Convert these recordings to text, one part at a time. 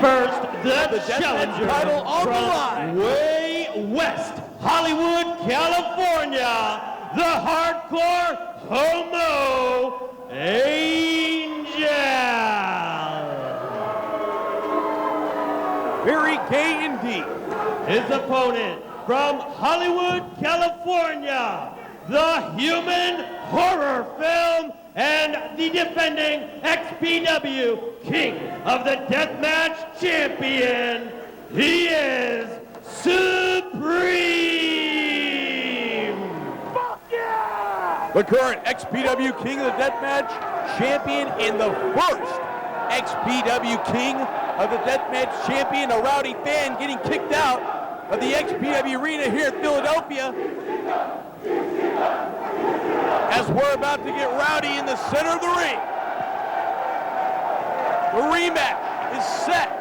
first, the deathmatch challenger title on the from line. way west, Hollywood, California, the hardcore homo Angel. Very gay indeed. His opponent from Hollywood, California, the human horror film and the defending XPW King of the Deathmatch Champion, he is Supreme! Fuck yeah! The current XPW King of the Deathmatch Champion and the first XPW King of the Deathmatch Champion, a rowdy fan getting kicked out of the XPW Arena here in Philadelphia, as we're about to get rowdy in the center of the ring. The rematch is set.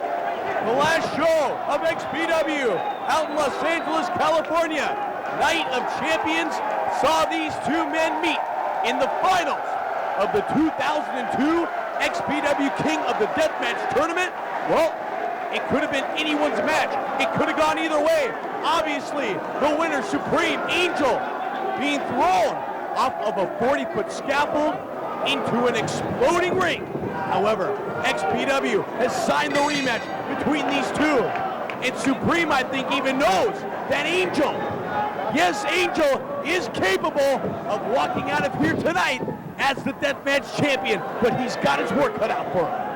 The last show of XPW out in Los Angeles, California. Night of Champions saw these two men meet in the finals of the 2002 XPW King of the Deathmatch tournament. Well, it could have been anyone's match. It could have gone either way. Obviously, the winner, Supreme Angel, being thrown off of a 40-foot scaffold into an exploding ring. However, XPW has signed the rematch between these two. And Supreme, I think, even knows that Angel, yes, Angel is capable of walking out of here tonight as the Deathmatch Champion, but he's got his work cut out for him.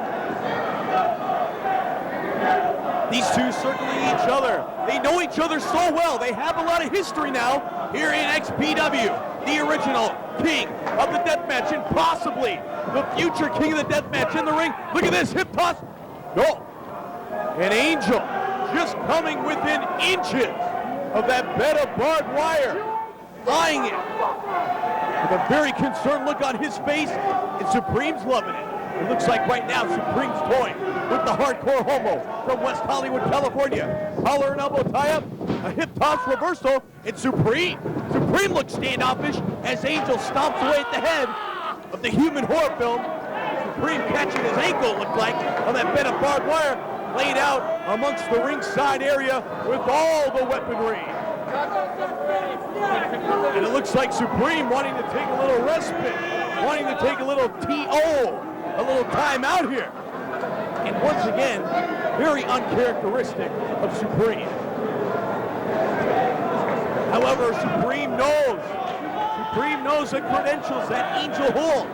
These two circling each other. They know each other so well. They have a lot of history now here in XPW. The original King of the Deathmatch and possibly the future King of the Deathmatch in the ring. Look at this hip toss. No. And Angel just coming within inches of that bed of barbed wire, eyeing it with a very concerned look on his face, and Supreme's loving it. It looks like right now Supreme's toying with the hardcore homo from West Hollywood, California. Collar and elbow tie-up, a hip toss reversal, and Supreme looks standoffish as Angel stomps away at the head of the human horror film. Supreme catching his ankle, it looked like, on that bed of barbed wire, laid out amongst the ringside area with all the weaponry. And it looks like Supreme wanting to take a little respite, wanting to take a little TO, a little time out here. And once again, very uncharacteristic of Supreme. However, Supreme knows the credentials that Angel holds.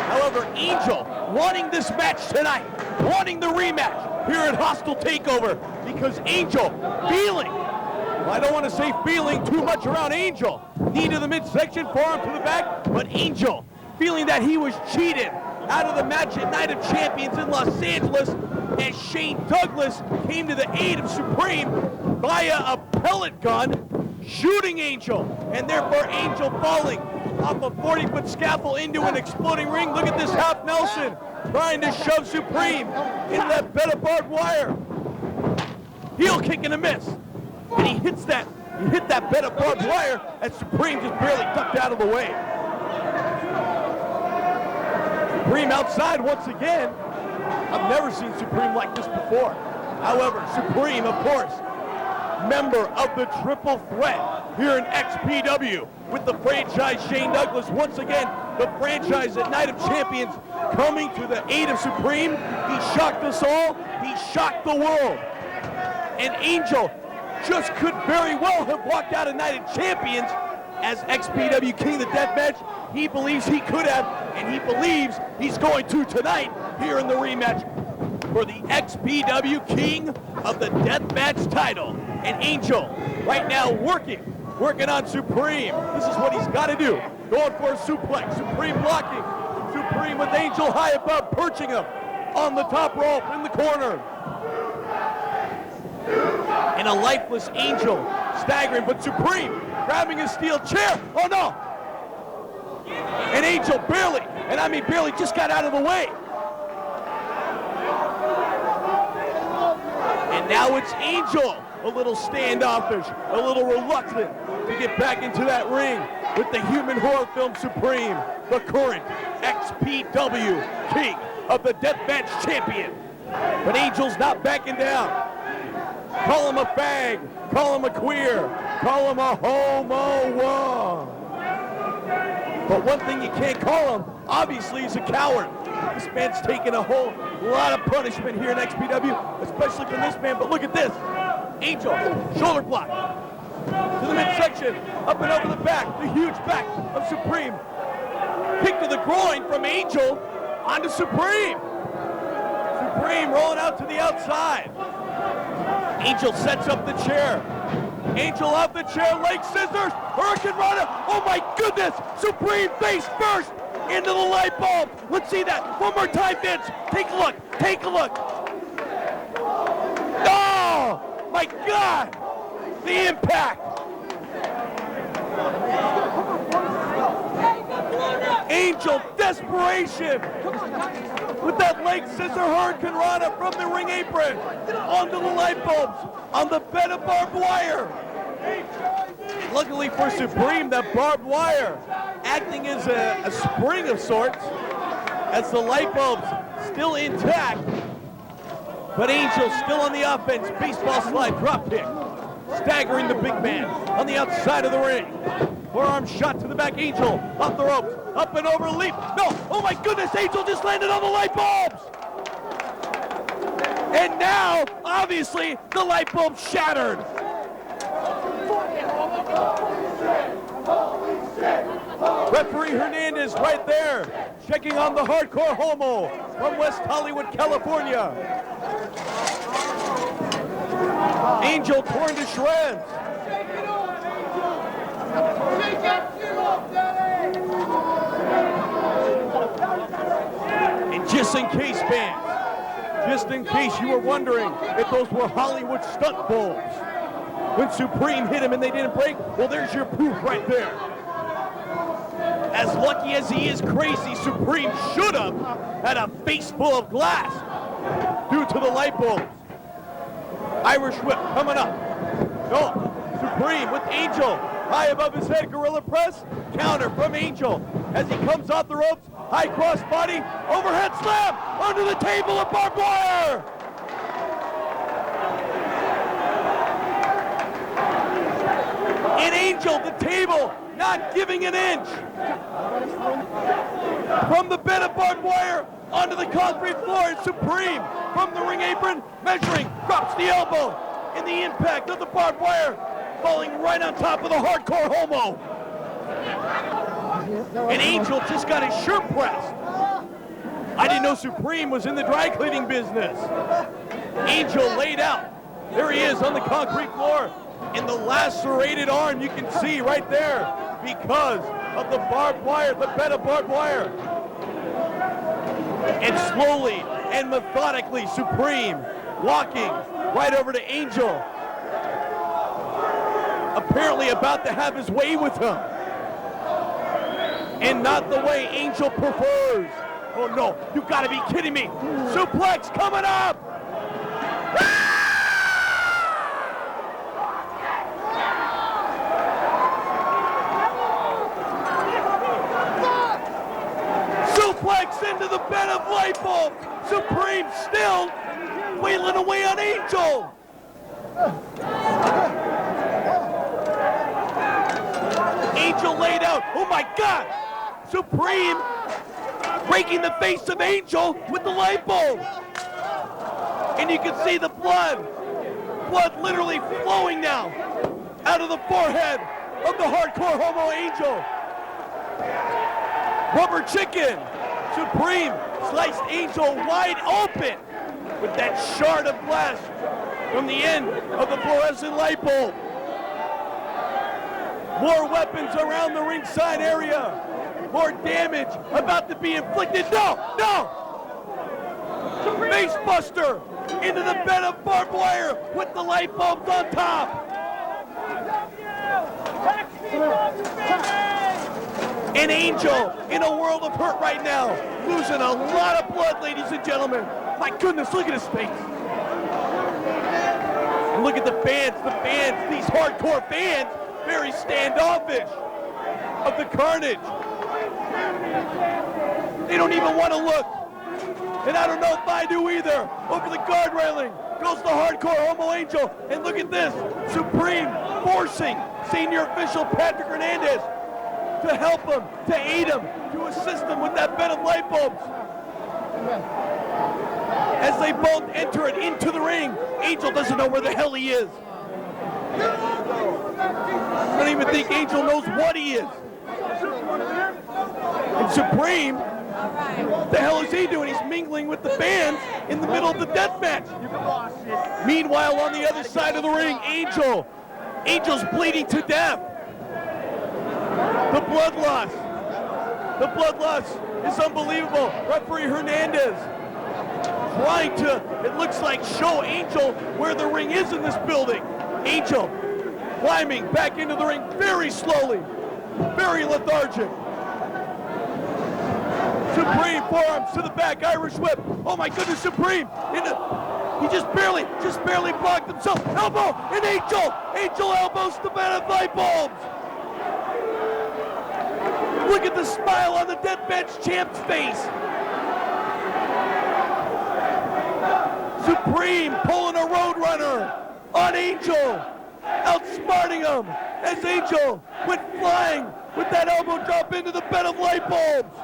However, Angel wanting this match tonight, wanting the rematch here at Hostile Takeover, because Angel feeling, well, I don't want to say feeling too much around Angel, knee to the midsection, forearm to the back, but Angel feeling that he was cheated out of the match at Night of Champions in Los Angeles as Shane Douglas came to the aid of Supreme via a pellet gun, shooting Angel, and therefore Angel falling off a 40-foot scaffold into an exploding ring. Look at this half Nelson trying to shove Supreme in that bed of barbed wire. Heel kick and a miss. And he hit that bed of barbed wire as Supreme just barely ducked out of the way. Supreme outside once again. I've never seen Supreme like this before. However, Supreme, of course, member of the Triple Threat here in XPW with the franchise Shane Douglas. Once again, the franchise at Night of Champions coming to the aid of Supreme. He shocked us all. He shocked the world. And Angel just could very well have walked out of Night of Champions as XPW King of the Deathmatch. He believes he could have, and he believes he's going to tonight here in the rematch for the XPW King of the Deathmatch title. And Angel right now working on Supreme. This is what he's got to do. Going for a suplex. Supreme blocking. Supreme with Angel high above, perching him on the top rope in the corner. And a lifeless Angel staggering, but Supreme grabbing his steel chair. Oh no! And Angel barely, and I mean barely, just got out of the way. And now it's Angel, a little standoffish, a little reluctant to get back into that ring with the human horror film Supreme, the current XPW King of the Deathmatch Champion. But Angel's not backing down. Call him a fag, call him a queer, call him a homo. But one thing you can't call him, obviously, is a coward. This man's taken a whole lot of punishment here in XPW, especially from this man. But look at this. Angel, shoulder block to the midsection, up and over the back, the huge back of Supreme. Kick to the groin from Angel onto Supreme. Supreme rolling out to the outside. Angel sets up the chair. Angel off the chair, leg scissors, Hurricane Rana. Oh my goodness! Supreme face first into the light bulb. Let's see that one more time, Vince. Take a look. Take a look. Oh my God! The impact. Angel desperation with that leg scissor Hurricane Rana from the ring apron onto the light bulbs on the bed of barbed wire. Luckily for Supreme, that barbed wire acting as a spring of sorts as the light bulbs still intact. But Angel still on the offense. Baseball slide drop kick, staggering the big man on the outside of the ring. Forearm shot to the back. Angel off the ropes, up and over, leap. No, oh my goodness, Angel just landed on the light bulbs. And now, obviously, the light bulb shattered. Referee Hernandez right there, checking on the hardcore homo from West Hollywood, California. Angel torn to shreds. And just in case, fans, just in case you were wondering if those were Hollywood stunt bulbs, when Supreme hit him and they didn't break, well, there's your proof right there. As lucky as he is crazy, Supreme should have had a face full of glass due to the light bulbs. Irish whip coming up. No, Supreme with Angel high above his head, gorilla press, counter from Angel as he comes off the ropes, high cross body, overhead slam under the table of barbed wire. And Angel, the table, not giving an inch. From the bed of barbed wire onto the concrete floor, and Supreme from the ring apron, measuring, drops the elbow in the impact of the barbed wire, falling right on top of the hardcore homo. And Angel just got his shirt pressed. I didn't know Supreme was in the dry cleaning business. Angel laid out. There he is on the concrete floor. And the lacerated arm you can see right there because of the barbed wire, the bed of barbed wire. And slowly and methodically, Supreme walking right over to Angel, apparently about to have his way with him. And not the way Angel prefers. Oh no, you gotta be kidding me. Suplex coming up! Suplex into the bed of light bulb. Supreme still wailing away on Angel. Angel laid out. Oh my God! Supreme breaking the face of Angel with the light bulb. And you can see the blood literally flowing now out of the forehead of the hardcore homo Angel. Rubber chicken. Supreme sliced Angel wide open with that shard of glass from the end of the fluorescent light bulb. More weapons around the ringside area. More damage about to be inflicted. No, no! Face buster into the bed of barbed wire with the light bulbs on top. An Angel in a world of hurt right now, losing a lot of blood, ladies and gentlemen. My goodness, look at his face. And look at the fans, these hardcore fans, very standoffish of the carnage. They don't even want to look. And I don't know if I do either. Over the guard railing goes the hardcore Homo Angel. And look at this. Supreme forcing senior official Patrick Hernandez to help him, to aid him, to assist him with that bed of light bulbs. As they both enter it into the ring, Angel doesn't know where the hell he is. I don't even think Angel knows what he is. And Supreme, what the hell is he doing? He's mingling with the fans in the middle of the death match. Meanwhile, on the other side of the ring, Angel's bleeding to death. The blood loss is unbelievable. Referee Hernandez trying to, it looks like, show Angel where the ring is in this building. Angel climbing back into the ring very slowly, very lethargic. Supreme forearms to the back, Irish whip. Oh my goodness, Supreme. He just barely blocked himself. Elbow, and Angel elbows the bed of light bulbs. Look at the smile on the deathmatch champ's face. Supreme pulling a Roadrunner on Angel, outsmarting him as Angel went flying with that elbow drop into the bed of light bulbs.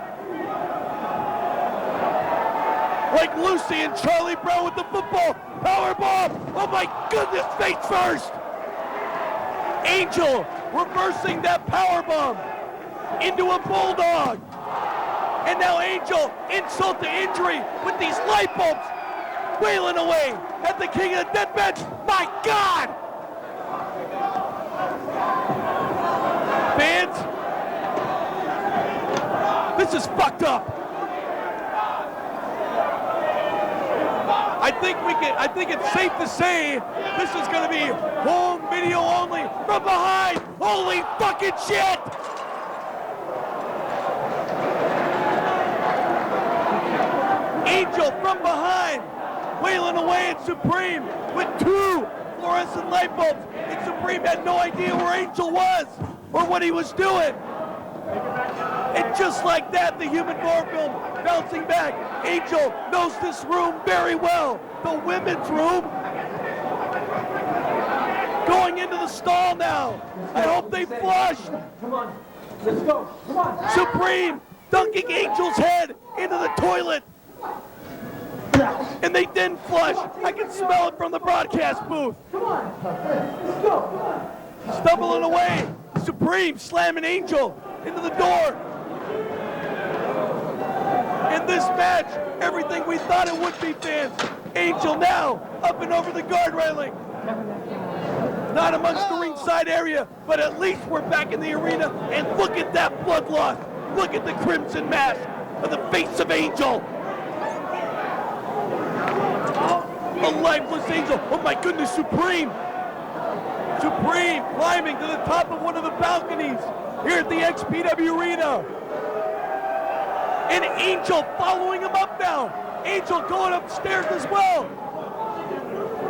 Like Lucy and Charlie Brown with the football powerbomb. Oh my goodness, face first. Angel reversing that powerbomb into a bulldog. And now Angel, insult to injury with these light bulbs, wailing away at the king of the deathmatch. My God! Fans, this is fucked up. I think it's safe to say this is gonna be home video only from behind. Holy fucking shit! Angel from behind, wailing away at Supreme with 2 fluorescent light bulbs. And Supreme had no idea where Angel was or what he was doing. And just like that, the human horror film bouncing back. Angel knows this room very well. The women's room. Going into the stall now. I hope they flush. Come on. Let's go. Come on. Supreme dunking Angel's head into the toilet. And they didn't flush. I can smell it from the broadcast booth. Come on. Let's go. Come on. Stumbling away. Supreme slamming Angel into the door. In this match, everything we thought it would be, fans. Angel now up and over the guard railing. Not amongst the ringside area, but at least we're back in the arena. And look at that blood loss. Look at the crimson mask of the face of Angel. A lifeless Angel. Oh my goodness, Supreme. Supreme climbing to the top of one of the balconies here at the XPW Arena. And Angel following him up now. Angel going upstairs as well.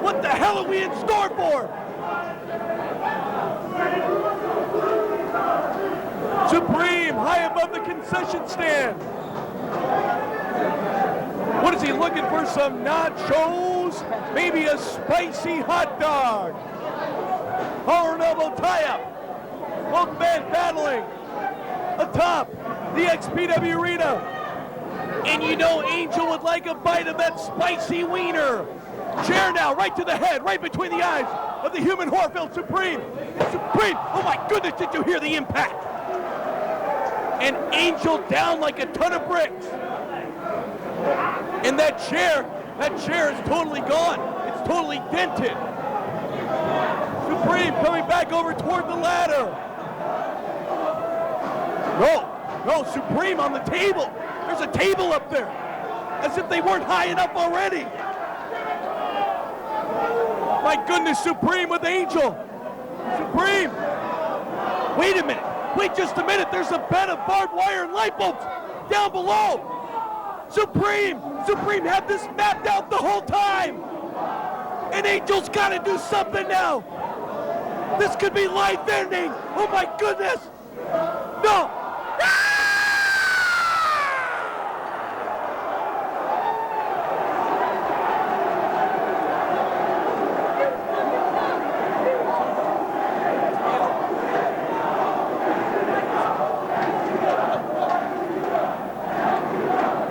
What the hell are we in store for? Supreme high above the concession stand. What is he looking for? Some nachos? Maybe a spicy hot dog. Horror elbow tie-up. Both men battling atop the XPW Arena. And you know Angel would like a bite of that spicy wiener. Chair now, right to the head, right between the eyes of the human horror film Supreme. And Supreme, oh my goodness, did you hear the impact? And Angel down like a ton of bricks. And that chair is totally gone. It's totally dented. Supreme coming back over toward the ladder. No, Supreme on the table. There's a table up there. As if they weren't high enough already. My goodness, Supreme with Angel. Supreme. Wait a minute. Wait just a minute. There's a bed of barbed wire and light bulbs down below. Supreme had this mapped out the whole time. And Angel's got to do something now. This could be life-ending. Oh my goodness. No.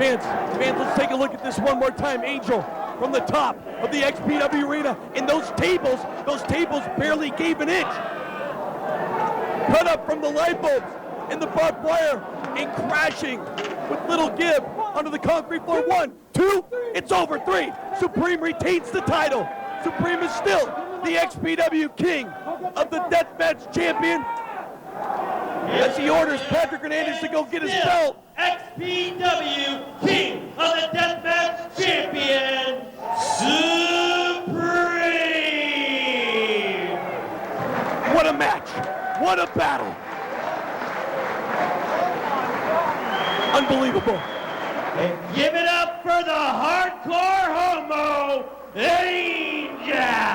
Fans, let's take a look at this one more time. Angel from the top of the XPW arena. And those tables barely gave an inch. Cut up from the light bulbs and the barbed wire and crashing with little give onto the concrete floor. 1, 2, it's over. 3. Supreme retains the title. Supreme is still the XPW King of the Deathmatch Champion. As he orders Patrick Hernandez to go get his belt. XPW King of the Deathmatch Champion, Supreme! What a match! What a battle! Unbelievable. And give it up for the hardcore homo, Angel!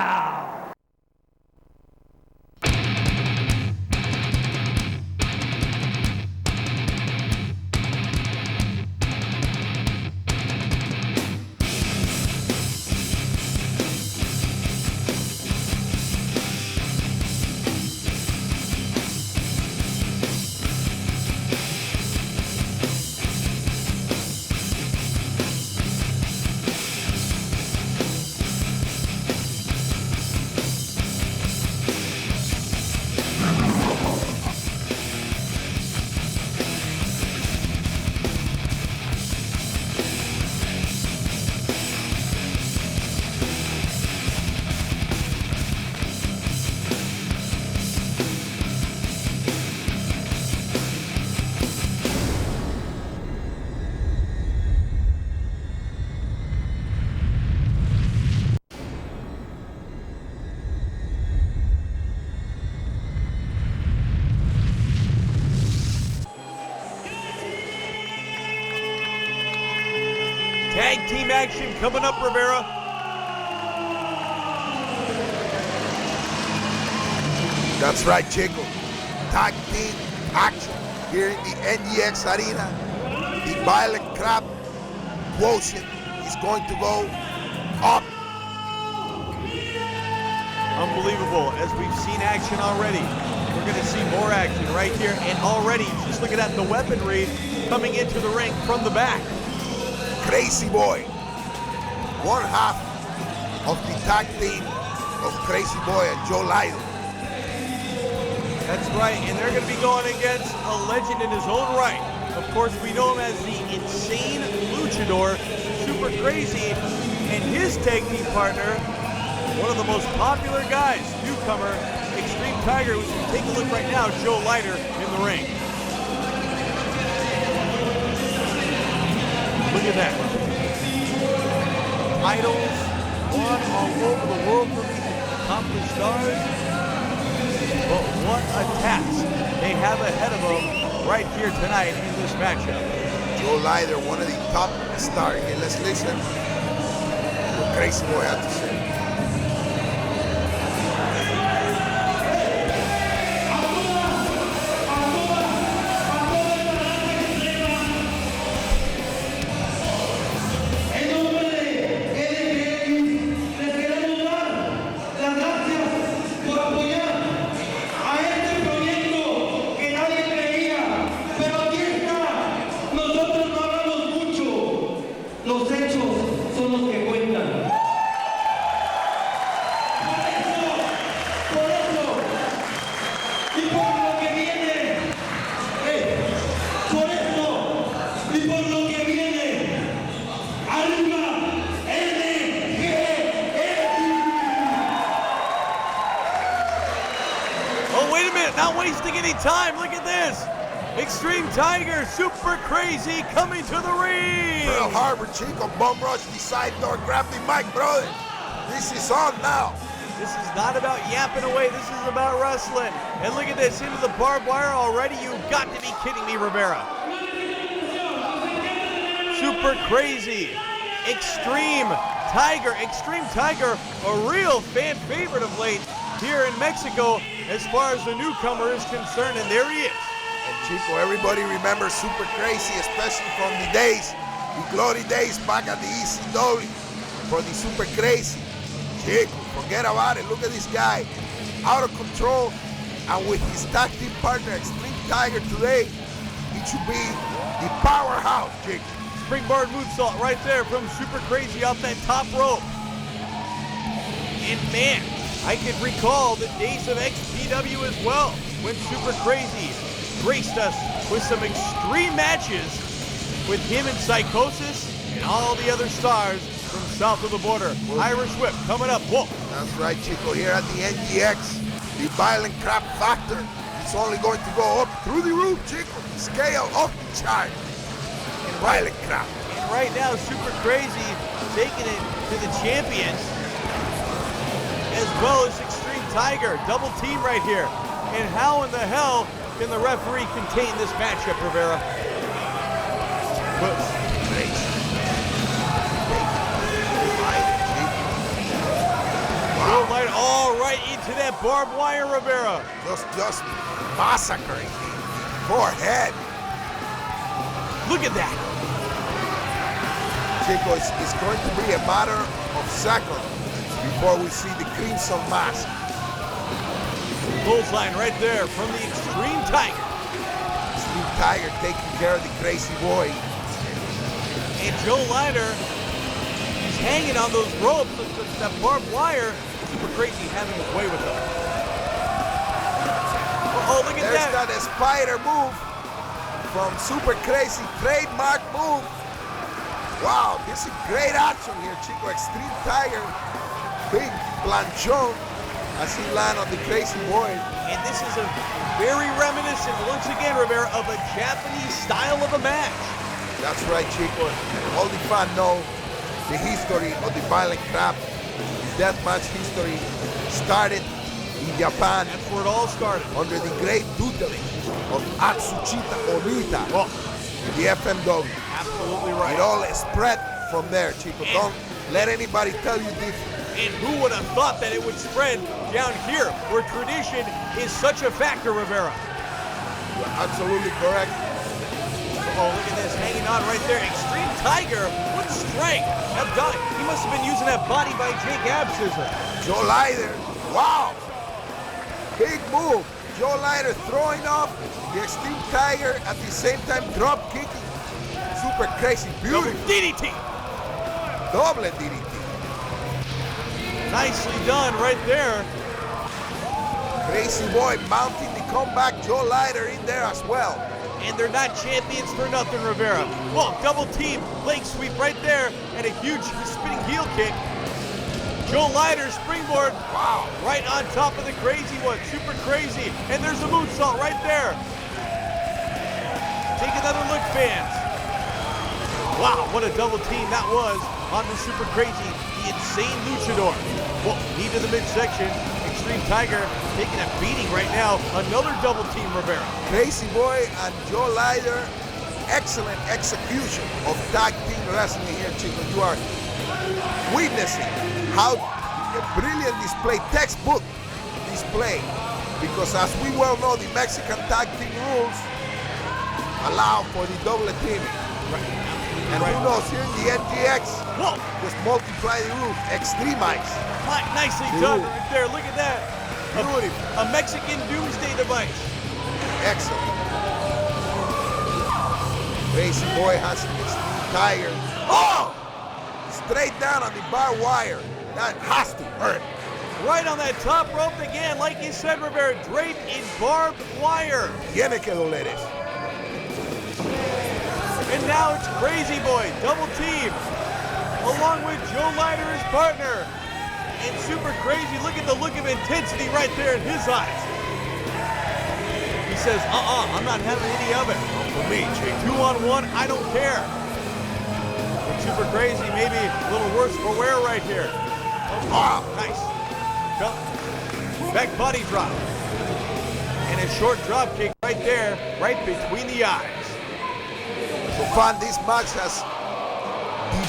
Tag team action coming up, Rivera. That's right, Chico. Tag team action here in the NDX Arena. The violent crap quotient is going to go up. Unbelievable. As we've seen action already, we're going to see more action right here. And already, just looking at the weaponry coming into the ring from the back. Crazy Boy, one half of the tag team of Crazy Boy and Joe Lytle. That's right, and they're going to be going against a legend in his own right. Of course, we know him as the Insane Luchador, Super Crazy, and his tag team partner, one of the most popular guys, newcomer, Extreme Tiger, which we take a look right now, Joe Lytle in the ring. Look at that. Titles won all over the world for these accomplished stars. But what a task they have ahead of them right here tonight in this matchup. Joe Lytle, one of the top stars here. Let's listen to what Crazy Boy had to say. Los hechos son los que cuentan. Por eso, y por lo que viene, por eso, y por lo que viene, arriba, Oh, wait a minute, not wasting any time. Look at this. Extreme Tiger, Super Crazy coming to the ring. Pearl Harbor, Chico, Bum Rush, the side door, grab the mic, brother. This is on now. This is not about yapping away. This is about wrestling. And look at this, into the barbed wire already. You've got to be kidding me, Rivera. Super Crazy, Extreme Tiger. Extreme Tiger, a real fan favorite of late here in Mexico as far as the newcomer is concerned. And there he is. And Chico, everybody remembers Super Crazy, especially from the days, the glory days back at the ECW for the Super Crazy. Chico, forget about it. Look at this guy, out of control. And with his tag team partner, Extreme Tiger today, it should be the powerhouse, Chico. springboard moonsault right there from Super Crazy off that top rope. And man, I can recall the days of XPW as well, when Super Crazy graced us with some extreme matches with him and Psychosis and all the other stars from south of the border. Irish Whip coming up. Whoa. That's right, Chico. Here at the NGX, the violent crap factor is only going to go up through the roof, Chico. Scale off the chart. And violent crap. And right now, Super Crazy taking it to the champions, as well as Extreme Tiger. Double team right here. And how in the hell can the referee contain this matchup, Rivera? Joe Lighter, all right into that barbed wire, Rivera. Just massacring the forehead. Look at that. Chico, it's going to be a matter of seconds before we see the Crimson Mask. Bullseye right there from the Extreme Tiger. Extreme Tiger taking care of the Crazy Boy. And Joe Lighter, he's hanging on those ropes, that barbed wire. Super Crazy having his way with them. Oh, look at There's that. that spider move from Super Crazy, trademark move. Wow, this is great action here, Chico. Extreme Tiger, big planchon as he lands on the Crazy Boy. And this is a very reminiscent, once again, Rivera, of a Japanese style of a match. That's right, Chico. All the fans know the history of the violent crap. The deathmatch history started in Japan. That's where it all started. Under the great tutelage of Atsushita Onita, the FMW. Absolutely right. It all spread from there, Chico. Don't let anybody tell you different. And who would have thought that it would spread down here, where tradition is such a factor, Rivera? You're absolutely correct. Oh, look at this, hanging on right there. Extreme Tiger with strength. He must have been using that body by Jake Abscissor. Joe Lighter, wow. Big move. Joe Lighter throwing off the Extreme Tiger at the same time drop kicking. Super Crazy, beautiful. DDT. Double DDT. Nicely done right there. Crazy Boy mounting the comeback. Joe Lighter in there as well. And they're not champions for nothing, Rivera. Well, double team, leg sweep right there, and a huge spinning heel kick. Joe Lighter springboard, wow, right on top of the Crazy one, Super Crazy. And there's a moonsault right there. Take another look, fans. Wow, what a double team that was on the Super Crazy, the insane luchador. Well, knee to the midsection. Extreme Tiger taking a beating right now. Another double team, Rivera. Crazy Boy and Joe Lighter, excellent execution of tag team wrestling here, Chico. You are witnessing how a brilliant display, textbook display, because as we well know, the Mexican tag team rules allow for the double teaming. Right. And who knows, here in the NGX, whoa, just multiply the rules, extremize. Nicely done right there, look at that. Beautiful. A Mexican doomsday device. Excellent. Crazy Boy has his Tiger. Oh! Straight down on the barbed wire. That has to hurt. Right on that top rope again, like you said, Rivera, draped in barbed wire. Tiene que doler eso. And now it's Crazy Boy, double team, along with Joe Lighter, his partner. And Super Crazy, look at the look of intensity right there in his eyes. He says, I'm not having any of it. For me, Jake. 2-on-1, I don't care. But Super Crazy, maybe a little worse for wear right here. Oh, nice. Back body drop. And a short drop kick right there, right between the eyes. So far, this match has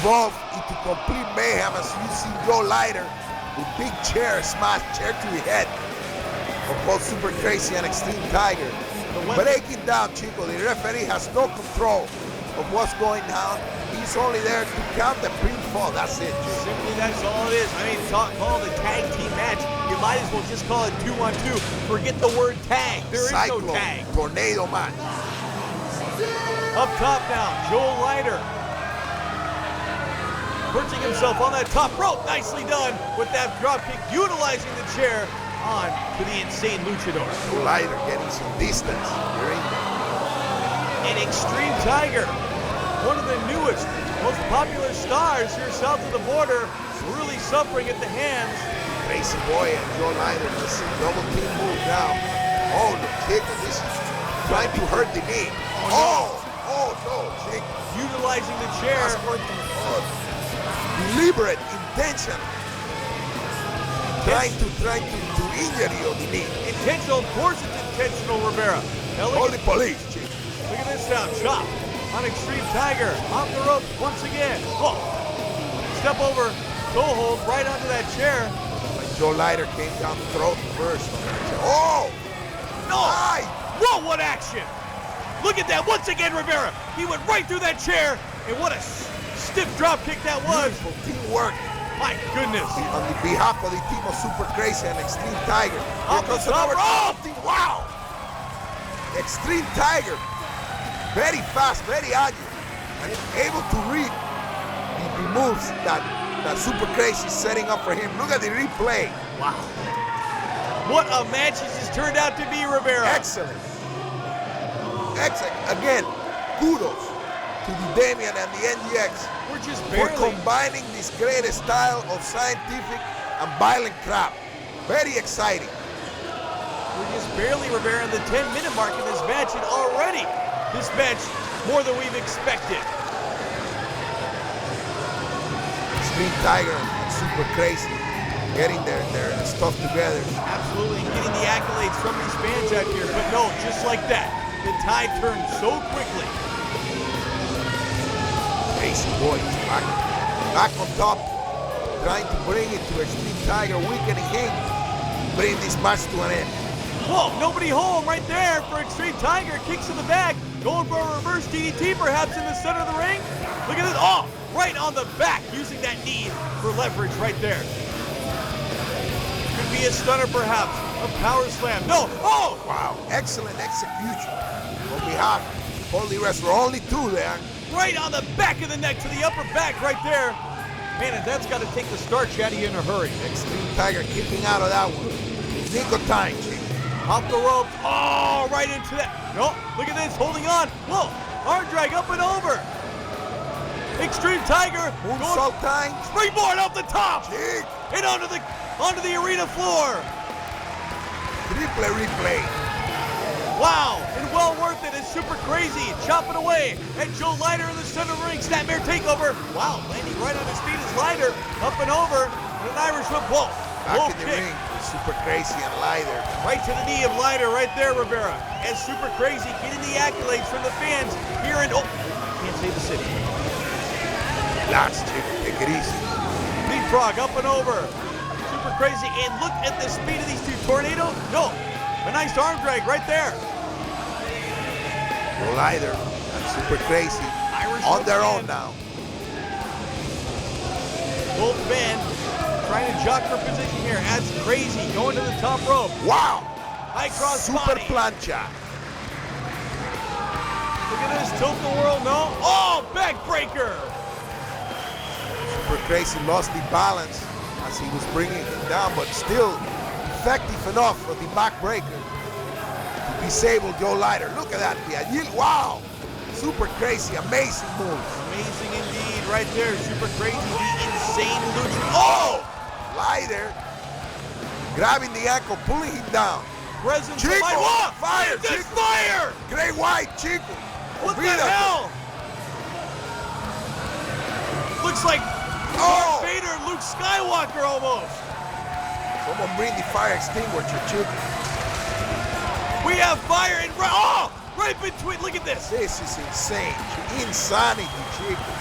devolved into complete mayhem as you see Joe Lighter with big chair smash, chair to the head of both Super Crazy and Extreme Tiger. Breaking down, Chico. The referee has no control of what's going down. He's only there to count the pinfall. That's it. Simply, that's all it is. I mean, call it a tag team match. You might as well just call it 2-on-2. Forget the word tag. There is Cyclone, no tag. tornado match. Up top now, Joe Lighter perching himself on that top rope. Nicely done with that drop kick, utilizing the chair on to the Insane Luchador. Joe Lighter getting some distance. You're in there. And Extreme Tiger, one of the newest, most popular stars here south of the border, really suffering at the hands. Crazy Boy and Joe Lighter, this double team move now. Oh, the kick, this is trying to hurt the knee. Oh no, Chico. Utilizing the chair. That's going to, deliberate, intentional. Trying to injure you on the knee. Intentional, of course it's intentional, Rivera. Now Call look the police, Chico. at this now, chop on Extreme Tiger, off the ropes once again. Whoa, step over, toe hold right onto that chair. Joe Lighter came down the throat first. Oh! No! Aye. Whoa, what action! Look at that, once again, Rivera. He went right through that chair, and what a stiff drop kick that was. Beautiful teamwork. My goodness. On the behalf of the team of Super Crazy and Extreme Tiger. Off the top rope. Wow! Extreme Tiger, very fast, very agile, and able to read the moves that Super Crazy is setting up for him. Look at the replay. Wow. What a match this has turned out to be, Rivera. Excellent. Excellent. Again, kudos to the Damian and the NGX We're just for barely. combining this great style of scientific and violent crap. Very exciting. We're just barely, Rivera, in the 10-minute mark in this match, and already this match more than we've expected. Extreme Tiger and Super Crazy getting their stuff together. Absolutely getting the accolades from these fans out here, but no, just like that, the tide turned so quickly. Crazy Boy is back on top, trying to bring it to Extreme Tiger, weakening him, bring this match to an end. Whoa, nobody home right there for Extreme Tiger. Kicks in the back, going for a reverse DDT perhaps in the center of the ring. Look at this, oh, right on the back, using that knee for leverage right there. Could be a stunner perhaps, a power slam. No, oh! Wow, excellent execution on behalf of Holy Wrestler. Only two there. Right on the back of the neck to the upper back right there. Man, and that's got to take the starch out of you in a hurry. Extreme Tiger kicking out of that one. Nick of time, Chief. Off the rope, oh, right into that. No, look at this, holding on. Whoa, arm drag up and over. Extreme Tiger, Moonsault time. springboard off the top. Chick. And onto the arena floor. Replay. Wow, and well worth it. It's Super Crazy, chopping away at Joe Lighter in the center of the ring. Snapmare takeover. Wow, landing right on his feet is Lighter, up and over, and an Irish whip. Whoa, low Back in the kick. ring. Super Crazy and Lighter. Right to the knee of Lighter right there, Rivera. As Super Crazy getting the accolades from the fans here in, can't say the city. Relax, Chick. Take it easy. Leapfrog up and over. Super Crazy, and look at the speed of these two. Tornado, no, a nice arm drag right there. Joe Lighter and Super Crazy Irish on whip their again. own now. Both men trying to jock for position here as Crazy going to the top rope. Wow. High cross Super body. plancha. Look at this, tilt the world, no. Oh, backbreaker. Super Crazy lost the balance as he was bringing him down, but still effective enough for the backbreaker to disable Joe Lighter. Look at that, the agility. Wow. Super Crazy, amazing moves. Amazing indeed, right there. Super Crazy, the Insane Lucha. Oh! Lighter grabbing the ankle, pulling him down. Presence Chico, of my what? fire, This Chico. fire! Great White, Chico. What the Olvídate. hell? Looks like Oh! Darth Vader and Luke Skywalker almost. Someone bring the fire extinguisher, Chico. We have fire and right between. Look at this. This is insane. Insanity, Chico.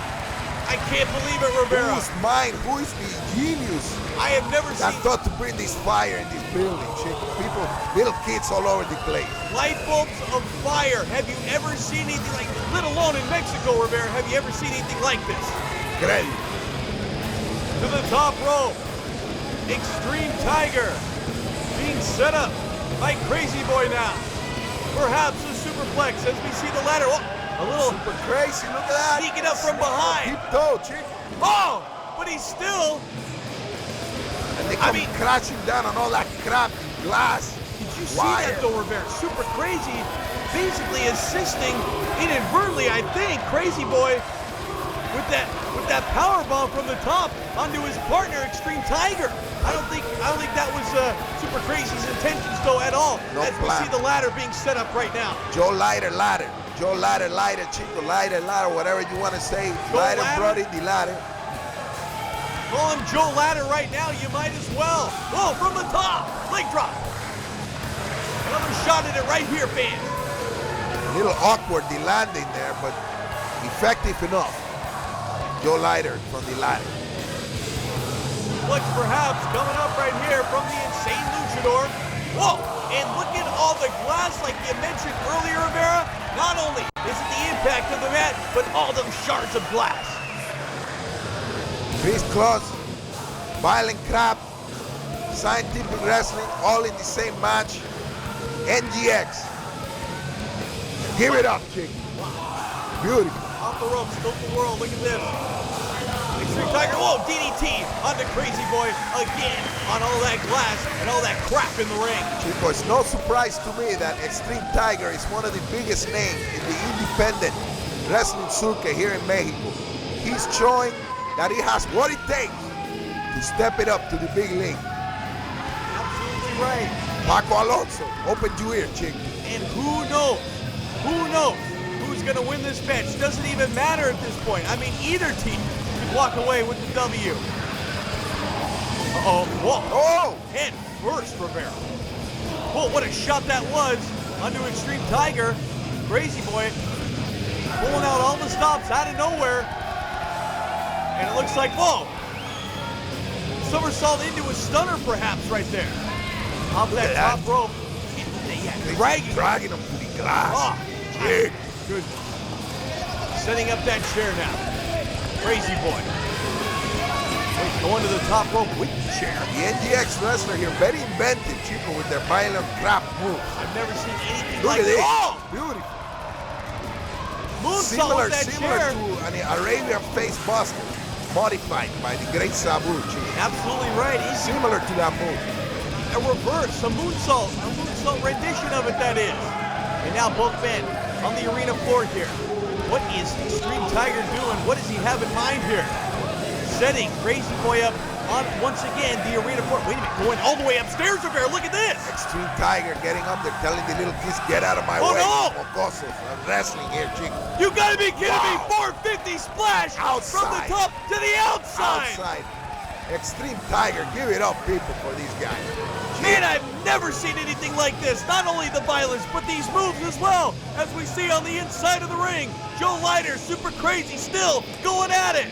I can't believe it, Rivera. Who's mind? Who is the genius I have never that seen thought to bring this fire in this building, Chico? People, little kids all over the place. light bulbs of fire. Have you ever seen anything like this? Let alone in Mexico, Rivera. Have you ever seen anything like this? Great. To the top rope. Extreme Tiger being set up by Crazy Boy now. Perhaps a superplex as we see the ladder. Oh, a little Super Crazy, look at that. sneaking up from behind. Deep toe, Chico. Oh, but he's still. And they come crashing down on all that crap, glass. Did you see wire. that though, Rivera? Super Crazy basically assisting inadvertently, I think, Crazy Boy with that power bomb from the top onto his partner, Extreme Tiger. I don't think that was Super Crazy's intentions though at all. No as plan. we see the ladder being set up right now. Joe Ladder, Joe Ladder, Chico, ladder, whatever you want to say. Ladder, Brody, the ladder. Call him Joe Ladder right now, you might as well. Oh, from the top, leg drop. Another shot at it right here, fans. A little awkward, the landing there, but effective enough. Joe Ladder from the ladder. Flex perhaps coming up right here from the Insane Luchador. Whoa, and look at all the glass like you mentioned earlier, Rivera. Not only is it the impact of the mat, but all those shards of glass. Chris Claus, Violent Crap, Scientific Wrestling, all in the same match. NGX. Give it up, chick. Beautiful. Off the ropes, tilt the world, look at this. Extreme Tiger, whoa, DDT onto Crazy Boy again on all that glass and all that crap in the ring. Chico, it's no surprise to me that Extreme Tiger is one of the biggest names in the independent wrestling circuit here in Mexico. He's showing that he has what it takes to step it up to the big league. Absolutely right. Paco Alonso, open your ear, chick. And who knows who's gonna win this match? Doesn't even matter at this point. I mean, either team could walk away with the W. Uh-oh, whoa. Oh! Head first, Rivera. Whoa, what a shot that was onto Extreme Tiger. Crazy Boy pulling out all the stops out of nowhere. And it looks like, whoa, somersault into a stunner perhaps right there. Off that top rope. Dragging him to the glass. Oh, Chick. good. Setting up that chair now. Crazy Boy. Wait, going to the top rope with the chair. The NGX wrestler here, very inventive, Chico, with their violent crap moves. I've never seen anything Look like at this. Oh! Beautiful. Moonsault with that Similar chair. to an Arabian face buster, modified by the great Sabu, Chico. Absolutely right. He's Similar to that move. a reverse, a moonsault rendition of it, that is. And now both men on the arena floor here. What is Extreme Tiger doing? What does he have in mind here? Setting Crazy Boy up on, once again, the arena floor. Wait a minute, going all the way upstairs over here. Look at this. Extreme Tiger getting up there, telling the little kids, get out of my Oh, way. no! Mocosos. I'm wrestling here, Chico. You gotta be kidding Wow. me. 450 splash from the Outside. top to the outside. Outside. Extreme Tiger, give it up, people, for these guys. Man, I've never seen anything like this. Not only the violence, but these moves as well. As we see on the inside of the ring, Joe Ladder, Super Crazy, still going at it.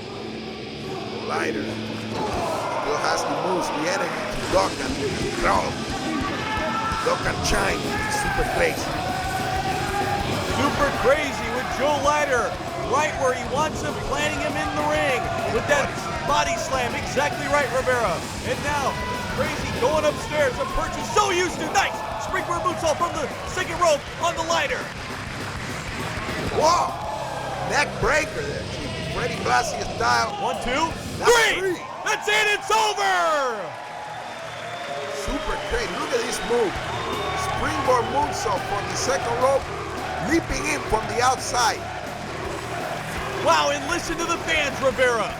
Lighter. Still has the moves, the enemy to duck and crawl. Duck and shine. Super Crazy. Super Crazy with Joe Ladder, right where he wants him, planting him in the ring with that body slam. Exactly right, Rivera. And now, Crazy going upstairs, a perch he's so used to. Nice springboard moonsault from the second rope on the Ladder. Whoa! Neck breaker there, Chico. Freddy Blassie style. 1, 2, That's 3. three. That's it. It's over. Super Crazy. Look at this move. Springboard moonsault from the second rope, leaping in from the outside. Wow, and listen to the fans, Rivera.